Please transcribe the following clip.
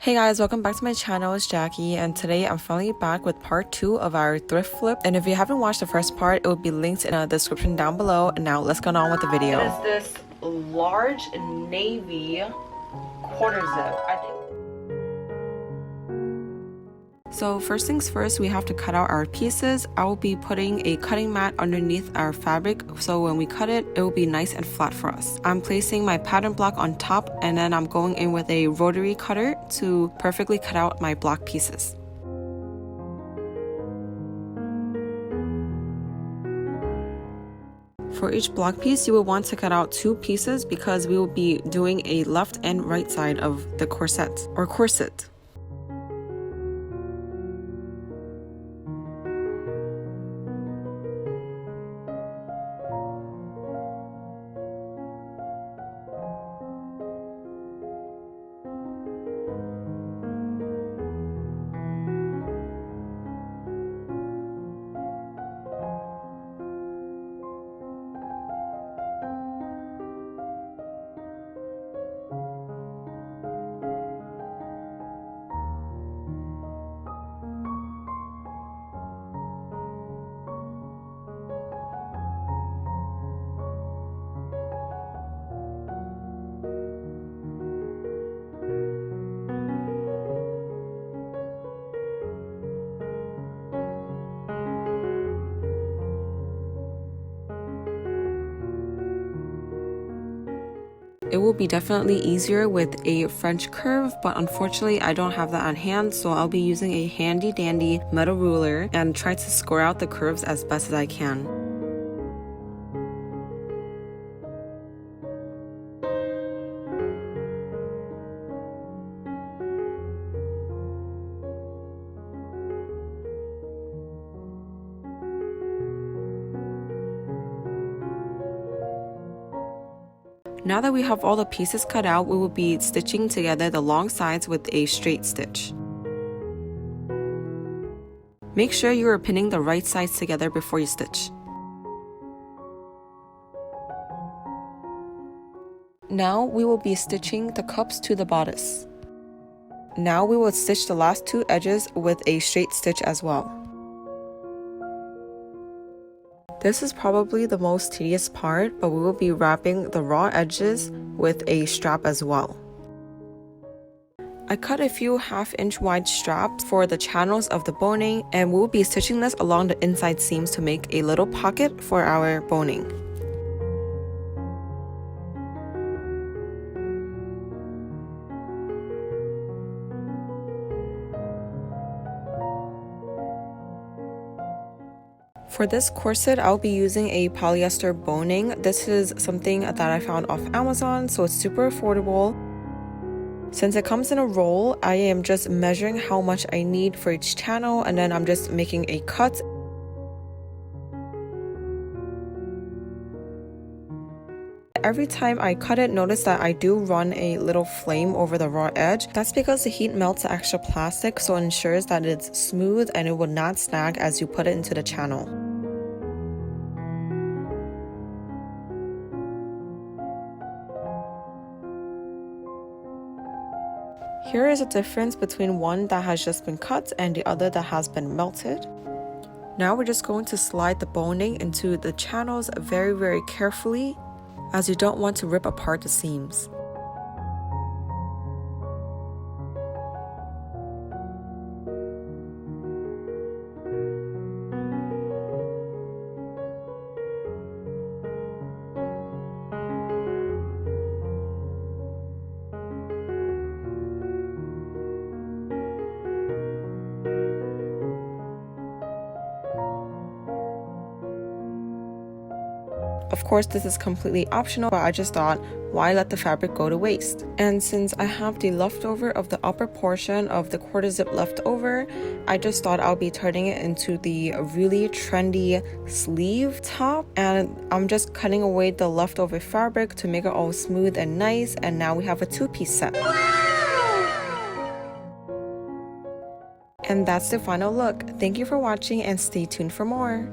Hey guys, welcome back to my channel. It's Jackie, and today I'm finally back with part 2 of our thrift flip. And if you haven't watched the first part, it will be linked in the description down below. And now let's get on with the video. It is this large navy quarter zip. So first things first, we have to cut out our pieces. I will be putting a cutting mat underneath our fabric, so when we cut it, it will be nice and flat for us. I'm placing my pattern block on top, and then I'm going in with a rotary cutter to perfectly cut out my block pieces. For each block piece, you will want to cut out 2 pieces because we will be doing a left and right side of the corset or corset. It will be definitely easier with a French curve, but unfortunately I don't have that on hand, so I'll be using a handy dandy metal ruler and try to score out the curves as best as I can. Now that we have all the pieces cut out, we will be stitching together the long sides with a straight stitch. Make sure you are pinning the right sides together before you stitch. Now we will be stitching the cups to the bodice. Now we will stitch the last 2 edges with a straight stitch as well. This is probably the most tedious part, but we will be wrapping the raw edges with a strap as well. I cut a few 1/2-inch wide straps for the channels of the boning, and we will be stitching this along the inside seams to make a little pocket for our boning. For this corset, I'll be using a polyester boning. This is something that I found off Amazon, so it's super affordable. Since it comes in a roll, I am just measuring how much I need for each channel, and then I'm just making a cut. Every time I cut it, notice that I do run a little flame over the raw edge. That's because the heat melts the extra plastic, so it ensures that it's smooth and it will not snag as you put it into the channel. Here is a difference between one that has just been cut and the other that has been melted. Now we're just going to slide the boning into the channels very carefully, as you don't want to rip apart the seams. Of course, this is completely optional, but I just thought, why let the fabric go to waste? And since I have the leftover of the upper portion of the quarter zip left over, I just thought I'll be turning it into the really trendy sleeve top. And I'm just cutting away the leftover fabric to make it all smooth and nice. And now we have a 2-piece set. And that's the final look. Thank you for watching and stay tuned for more.